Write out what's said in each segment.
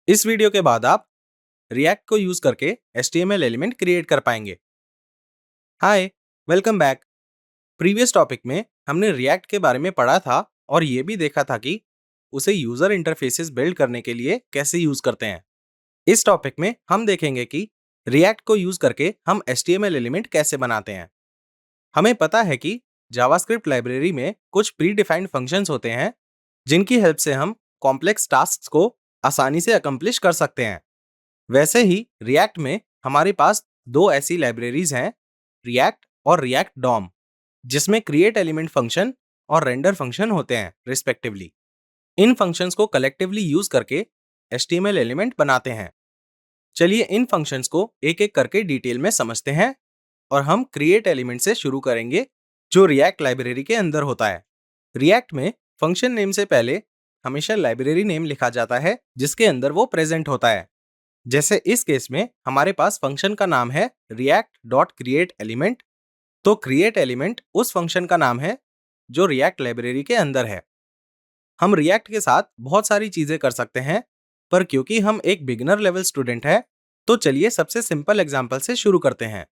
इस वीडियो के बाद आप रिएक्ट को यूज करके HTML एलिमेंट क्रिएट कर पाएंगे। हाय, वेलकम बैक। प्रीवियस टॉपिक में हमने रिएक्ट के बारे में पढ़ा था और ये भी देखा था कि उसे यूजर इंटरफेसेस बिल्ड करने के लिए कैसे यूज करते हैं। इस टॉपिक में हम देखेंगे कि रिएक्ट को यूज करके हम HTML एलिमेंट कैसे बनाते हैं। हमें पता है कि जावास्क्रिप्ट लाइब्रेरी में कुछ प्री डिफाइंड फंक्शंस होते हैं जिनकी हेल्प से हम कॉम्प्लेक्स टास्क को आसानी से अकम्प्लिश कर सकते हैं। वैसे ही रिएक्ट में हमारे पास दो ऐसी लाइब्रेरीज हैं, रिएक्ट और रिएक्ट डॉम, जिसमें क्रिएट एलिमेंट फंक्शन और रेंडर फंक्शन होते हैं रिस्पेक्टिवली। इन फंक्शंस को कलेक्टिवली यूज करके HTML एलिमेंट बनाते हैं। चलिए इन फंक्शंस को एक एक करके डिटेल में समझते हैं और हम क्रिएट एलिमेंट से शुरू करेंगे जो रिएक्ट लाइब्रेरी के अंदर होता है। रिएक्ट में फंक्शन नेम से पहले हमेशा लाइब्रेरी नेम लिखा जाता है जिसके अंदर वो प्रेजेंट होता है। जैसे इस केस में हमारे पास फंक्शन का नाम है react.createElement, तो क्रिएट एलिमेंट उस फंक्शन का नाम है जो रिएक्ट लाइब्रेरी के अंदर है। हम रिएक्ट के साथ बहुत सारी चीजें कर सकते हैं, पर क्योंकि हम एक बिगिनर लेवल स्टूडेंट है तो चलिए सबसे सिंपल एग्जांपल से शुरू करते हैं,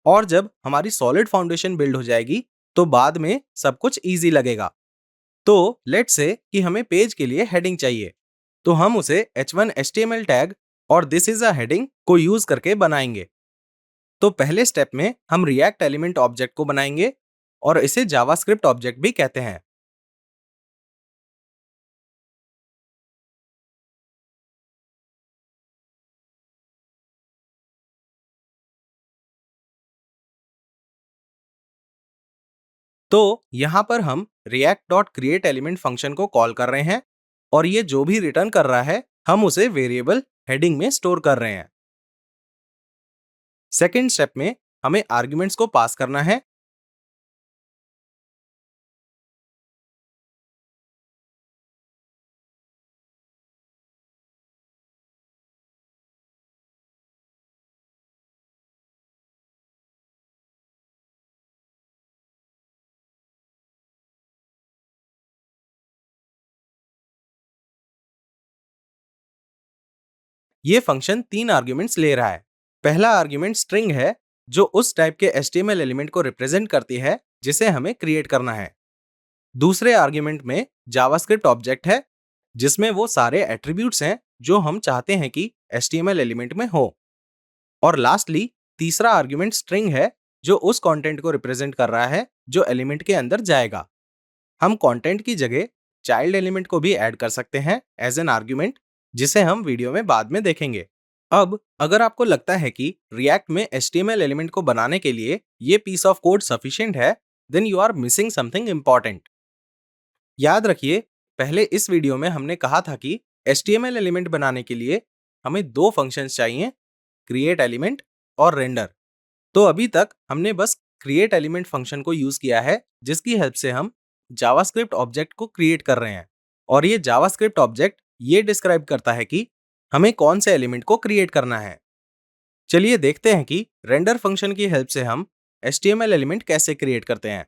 और जब हमारी सॉलिड फाउंडेशन बिल्ड हो जाएगी तो बाद में सब कुछ इजी लगेगा। तो लेट्स से कि हमें पेज के लिए हेडिंग चाहिए, तो हम उसे h1 HTML टैग और दिस इज अ हेडिंग को यूज करके बनाएंगे। तो पहले स्टेप में हम रिएक्ट एलिमेंट ऑब्जेक्ट को बनाएंगे और इसे जावास्क्रिप्ट ऑब्जेक्ट भी कहते हैं। तो यहां पर हम react.createElement फंक्शन को कॉल कर रहे हैं और ये जो भी रिटर्न कर रहा है हम उसे वेरिएबल हेडिंग में स्टोर कर रहे हैं। सेकेंड स्टेप में हमें आर्ग्यूमेंट्स को पास करना है। ये फंक्शन तीन आर्ग्यूमेंट्स ले रहा है। पहला आर्ग्यूमेंट स्ट्रिंग है जो उस टाइप के HTML एलिमेंट को रिप्रेजेंट करती है जिसे हमें क्रिएट करना है। दूसरे आर्ग्यूमेंट में जावास्क्रिप्ट ऑब्जेक्ट है जिसमें वो सारे एट्रीब्यूट्स हैं जो हम चाहते हैं कि HTML एलिमेंट में हो। और लास्टली तीसरा आर्ग्यूमेंट स्ट्रिंग है जो उस कंटेंट को रिप्रेजेंट कर रहा है जो एलिमेंट के अंदर जाएगा। हम कंटेंट की जगह चाइल्ड एलिमेंट को भी ऐड कर सकते हैं एज एन आर्ग्यूमेंट, जिसे हम वीडियो में बाद में देखेंगे। अब अगर आपको लगता है कि रिएक्ट में HTML एलिमेंट को बनाने के लिए ये पीस ऑफ कोड सफिशिएंट है, then you are missing something important. याद रखिए, पहले इस वीडियो में हमने कहा था कि HTML एलिमेंट बनाने के लिए हमें दो फंक्शंस चाहिए, क्रिएट एलिमेंट और रेंडर। तो अभी तक हमने बस क्रिएट एलिमेंट फंक्शन को यूज किया है जिसकी हेल्प से हम जावास्क्रिप्ट ऑब्जेक्ट को क्रिएट कर रहे हैं, और ये जावास्क्रिप्ट ऑब्जेक्ट ये डिस्क्राइब करता है कि हमें कौन से एलिमेंट को क्रिएट करना है। चलिए देखते हैं कि रेंडर फंक्शन की हेल्प से हम HTML एलिमेंट कैसे क्रिएट करते हैं।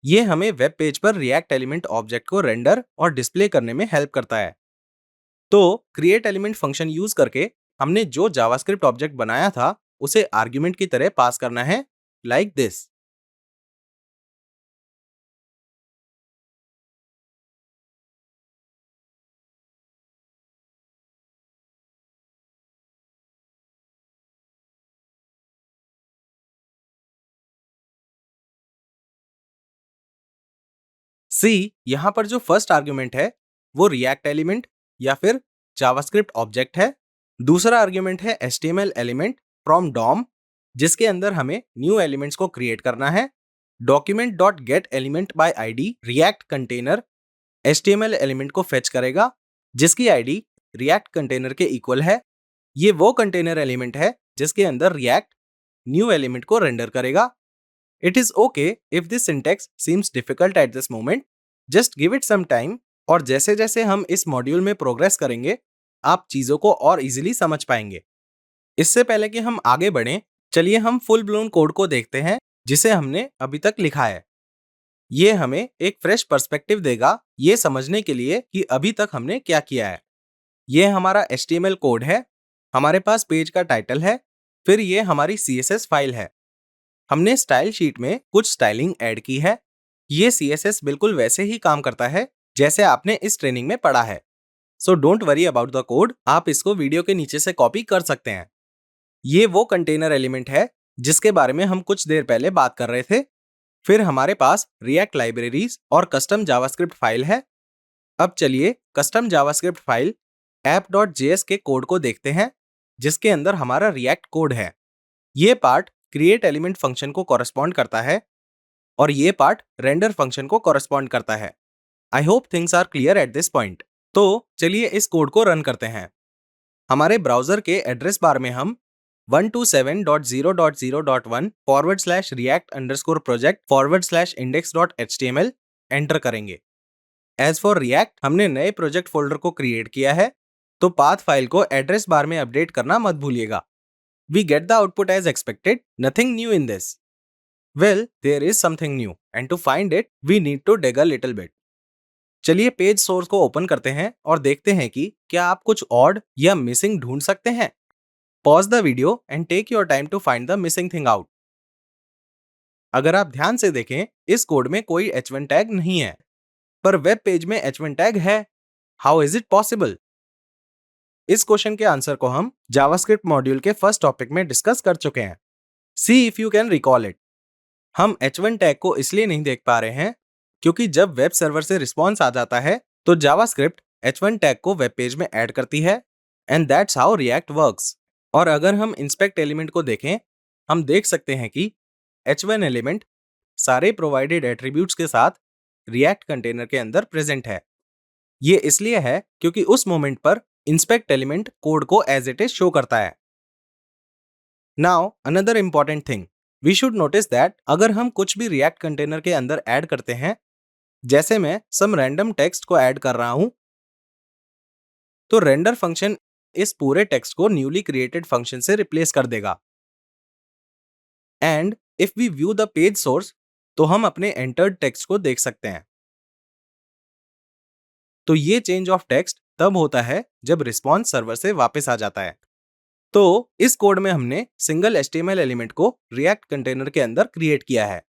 ये हमें वेब पेज पर रिएक्ट एलिमेंट ऑब्जेक्ट को रेंडर और डिस्प्ले करने में हेल्प करता है। तो क्रिएट एलिमेंट फंक्शन यूज करके हमने जो जावास्क्रिप्ट ऑब्जेक्ट बनाया था उसे आर्ग्यूमेंट की तरह पास करना है, लाइक दिस। सी यहाँ पर जो फर्स्ट आर्ग्यूमेंट है वो रिएक्ट एलिमेंट या फिर जावास्क्रिप्ट ऑब्जेक्ट है। दूसरा आर्ग्यूमेंट है HTML एलिमेंट फ्रॉम डॉम, जिसके अंदर हमें न्यू एलिमेंट्स को क्रिएट करना है। Document dot gate element by ID react container HTML element को फेच करेगा जिसकी आईडी रिएक्ट कंटेनर के इक्वल है। ये वो कंटेनर एलिमेंट है जिसके अंदर रिएक्ट न्यू एलिमेंट को रेंडर करेगा। It is okay if this syntax seems difficult at this moment. Just give it some time, और जैसे जैसे हम इस मॉड्यूल में प्रोग्रेस करेंगे आप चीजों को और इजीली समझ पाएंगे। इससे पहले कि हम आगे बढ़ें, चलिए हम फुल ब्लोन कोड को देखते हैं जिसे हमने अभी तक लिखा है। ये हमें एक फ्रेश पर्सपेक्टिव देगा ये समझने के लिए कि अभी तक हमने क्या किया है। ये हमारा HTML कोड है, हमारे पास पेज का टाइटल है, फिर ये हमारी CSS फाइल है। हमने स्टाइल शीट में कुछ स्टाइलिंग ऐड की है। ये CSS बिल्कुल वैसे ही काम करता है जैसे आपने इस ट्रेनिंग में पढ़ा है। So don't worry about the code, आप इसको वीडियो के नीचे से कॉपी कर सकते हैं। ये वो कंटेनर एलिमेंट है जिसके बारे में हम कुछ देर पहले बात कर रहे थे। फिर हमारे पास रिएक्ट लाइब्रेरीज और कस्टम जावास्क्रिप्ट फाइल है। अब चलिए कस्टम जावास्क्रिप्ट फाइल app.js के कोड को देखते हैं, जिसके अंदर हमारा रिएक्ट कोड है। ये पार्ट क्रिएट एलिमेंट फंक्शन को कॉरेस्पॉन्ड करता है और ये पार्ट रेंडर फंक्शन को कॉरेस्पॉन्ड करता है। I hope things are clear at this point. तो चलिए इस कोड को रन करते हैं। हमारे ब्राउजर के एड्रेस बार में हम 127.0.0.1 /react_project/index.html एंटर करेंगे। एज फॉर रिएक्ट, हमने नए प्रोजेक्ट फोल्डर को क्रिएट किया है, तो पाथ फाइल को एड्रेस बार में अपडेट करना मत भूलिएगा। We get the output as expected, nothing new in this. Well, there is something new and to find it we need to dig a little bit. चलिए page source को open करते हैं और देखते हैं कि क्या आप कुछ ऑड या मिसिंग ढूंढ सकते हैं। Pause the video and take your time to find the missing thing out. अगर आप ध्यान से देखें, इस कोड में कोई h1 टैग नहीं है, पर वेब पेज में h1 टैग है। How is it possible? इस क्वेश्चन के आंसर को हम जावास्क्रिप्ट मॉड्यूल के फर्स्ट टॉपिक में डिस्कस कर चुके हैं। See if you can recall it. हम h1 टैग को इसलिए नहीं देख पा रहे हैं क्योंकि जब वेब सर्वर से रिस्पॉन्स आ जाता है तो जावास्क्रिप्ट h1 टैग को वेब पेज में ऐड करती है, and that's how react works. और अगर हम इंस्पेक्ट एलिमेंट को देखें, हम देख सकते हैं कि h1 एलिमेंट सारे प्रोवाइडेड एट्रीब्यूट्स के साथ रिएक्ट कंटेनर के अंदर प्रेजेंट है। ये इसलिए है क्योंकि उस मोमेंट पर इंस्पेक्ट एलिमेंट कोड को एज इट इज शो करता है। Now another important thing, we should notice that अगर हम कुछ भी रिएक्ट कंटेनर के अंदर ऐड करते हैं, जैसे मैं सम रैंडम टेक्स्ट को ऐड कर रहा हूं, तो रेंडर फंक्शन इस पूरे टेक्स्ट को न्यूली क्रिएटेड फंक्शन से रिप्लेस कर देगा। And if we view the page source, तो हम अपने एंटर्ड टेक्स्ट को देख सकते हैं। तो ये चेंज ऑफ टेक्स्ट तब होता है जब रिस्पॉन्स सर्वर से वापस आ जाता है। तो इस कोड में हमने सिंगल HTML एलिमेंट को रिएक्ट कंटेनर के अंदर क्रिएट किया है।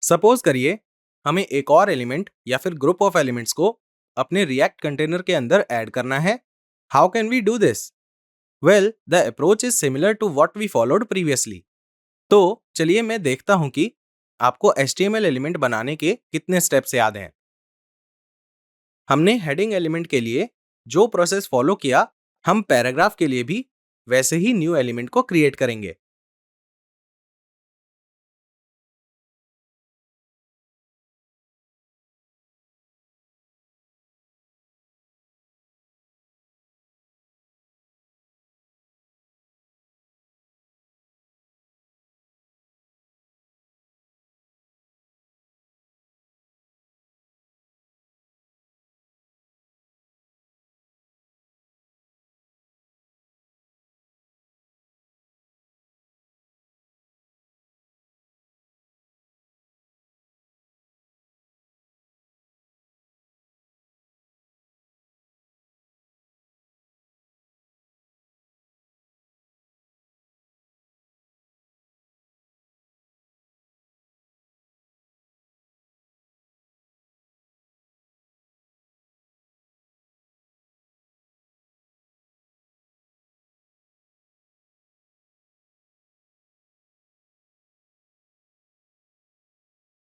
सपोज करिए हमें एक और एलिमेंट या फिर ग्रुप ऑफ एलिमेंट्स को अपने रिएक्ट कंटेनर के अंदर ऐड करना है। How can we do this? Well, the approach is similar to what we followed previously. तो चलिए मैं देखता हूं कि आपको HTML एलिमेंट बनाने के कितने स्टेप्स याद हैं। हमने हेडिंग एलिमेंट के लिए जो प्रोसेस फॉलो किया, हम पैराग्राफ के लिए भी वैसे ही न्यू एलिमेंट को क्रिएट करेंगे।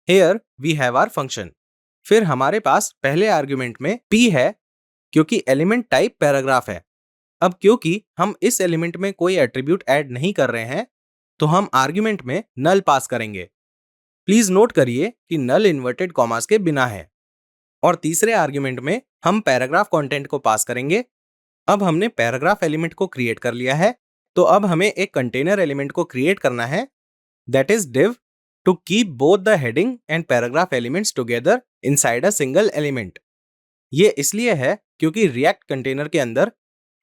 Here we have our function। फिर हमारे पास पहले आर्गुमेंट में p है क्योंकि एलिमेंट टाइप पैराग्राफ है। अब क्योंकि हम इस एलिमेंट में कोई एट्रीब्यूट ऐड नहीं कर रहे हैं, तो हम आर्गुमेंट में नल पास करेंगे। प्लीज नोट करिए कि नल इन्वर्टेड कॉमास के बिना है। और तीसरे आर्गुमेंट में हम पैराग्राफ कंटेंट को पास करेंगे। अब हमने पैराग्राफ एलिमेंट को क्रिएट कर लिया है, तो अब हमें एक कंटेनर एलिमेंट को क्रिएट करना है, that is div, to keep both the heading and paragraph elements together inside a single element। ये इसलिए है क्योंकि रिएक्ट कंटेनर के अंदर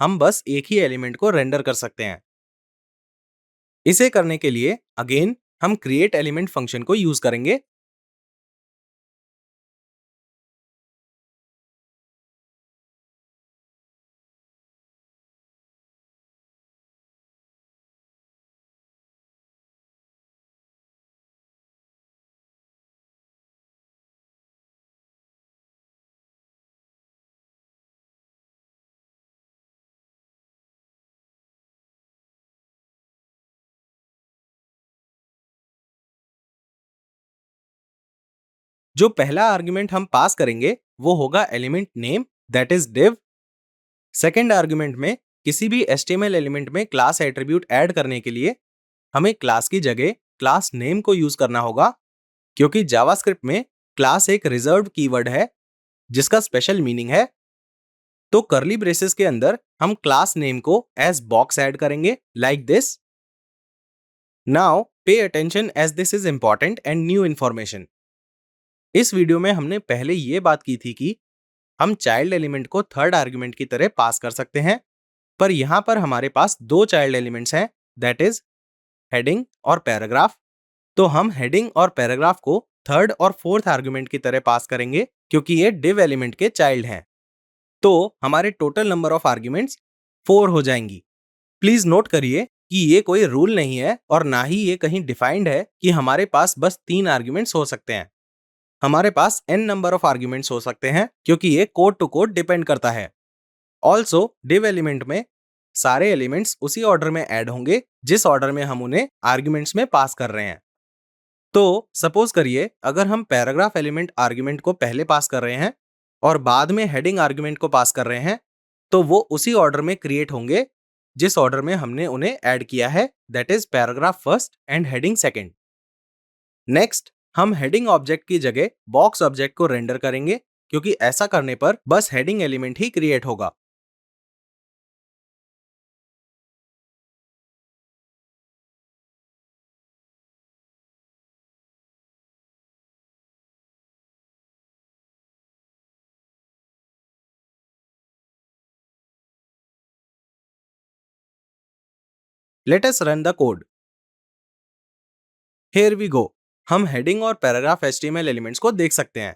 हम बस एक ही एलिमेंट को रेंडर कर सकते हैं। इसे करने के लिए अगेन हम क्रिएट एलिमेंट फंक्शन को यूज करेंगे। जो पहला आर्ग्यूमेंट हम पास करेंगे वो होगा element name, that is div। Second argument में किसी भी HTML एलिमेंट में क्लास एट्रीब्यूट ऐड करने के लिए हमें क्लास की जगह क्लास नेम को यूज करना होगा, क्योंकि जावास्क्रिप्ट में क्लास एक रिजर्व्ड कीवर्ड है जिसका स्पेशल मीनिंग है। तो कर्ली ब्रेसेस के अंदर हम क्लास नेम को एज बॉक्स ऐड करेंगे like this. Now pay attention as this is important and new information. इस वीडियो में हमने पहले ये बात की थी कि हम चाइल्ड एलिमेंट को थर्ड आर्ग्यूमेंट की तरह पास कर सकते हैं, पर यहां पर हमारे पास दो चाइल्ड एलिमेंट्स हैं, दैट इज हेडिंग और पैराग्राफ। तो हम हेडिंग और पैराग्राफ को थर्ड और फोर्थ आर्ग्यूमेंट की तरह पास करेंगे क्योंकि ये div एलिमेंट के चाइल्ड हैं। तो हमारे टोटल नंबर ऑफ आर्ग्यूमेंट्स 4 हो जाएंगी। प्लीज नोट करिए कि ये कोई रूल नहीं है और ना ही ये कहीं डिफाइंड है कि हमारे पास बस 3 आर्ग्यूमेंट्स हो सकते हैं। हमारे पास n नंबर ऑफ आर्ग्यूमेंट्स हो सकते हैं क्योंकि ये कोड टू कोड डिपेंड करता है। ऑल्सो div एलिमेंट में सारे एलिमेंट्स उसी ऑर्डर में ऐड होंगे जिस ऑर्डर में हम उन्हें आर्ग्यूमेंट्स में पास कर रहे हैं। तो सपोज करिए अगर हम पैराग्राफ एलिमेंट आर्ग्यूमेंट को पहले पास कर रहे हैं और बाद में हेडिंग आर्ग्यूमेंट को पास कर रहे हैं, तो वो उसी ऑर्डर में क्रिएट होंगे जिस ऑर्डर में हमने उन्हें ऐड किया है, that is paragraph first and heading second. Next हम हेडिंग ऑब्जेक्ट की जगह बॉक्स ऑब्जेक्ट को रेंडर करेंगे क्योंकि ऐसा करने पर बस हेडिंग एलिमेंट ही क्रिएट होगा। Let us run the code. Here we go. हम हेडिंग और पैराग्राफ HTML एलिमेंट्स को देख सकते हैं।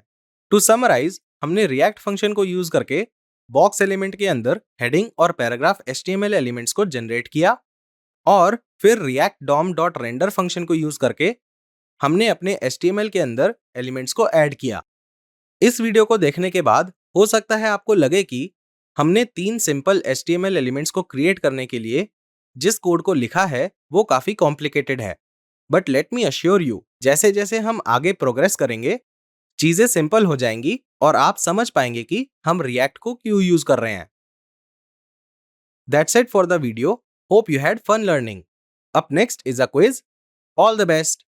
टू समराइज, हमने रिएक्ट फंक्शन को यूज करके बॉक्स एलिमेंट के अंदर हेडिंग और पैराग्राफ HTML एलिमेंट्स को जनरेट किया और फिर React DOM dot render function को यूज करके हमने अपने HTML के अंदर एलिमेंट्स को ऐड किया। इस वीडियो को देखने के बाद हो सकता है आपको लगे कि हमने 3 सिंपल HTML एलिमेंट्स को क्रिएट करने के लिए जिस कोड को लिखा है वो काफी कॉम्प्लिकेटेड है। But let me assure you, जैसे जैसे हम आगे प्रोग्रेस करेंगे चीजें सिंपल हो जाएंगी और आप समझ पाएंगे कि हम रिएक्ट को क्यों यूज कर रहे हैं। That's it for the video. Hope you had fun learning. Up next is a quiz. All the best.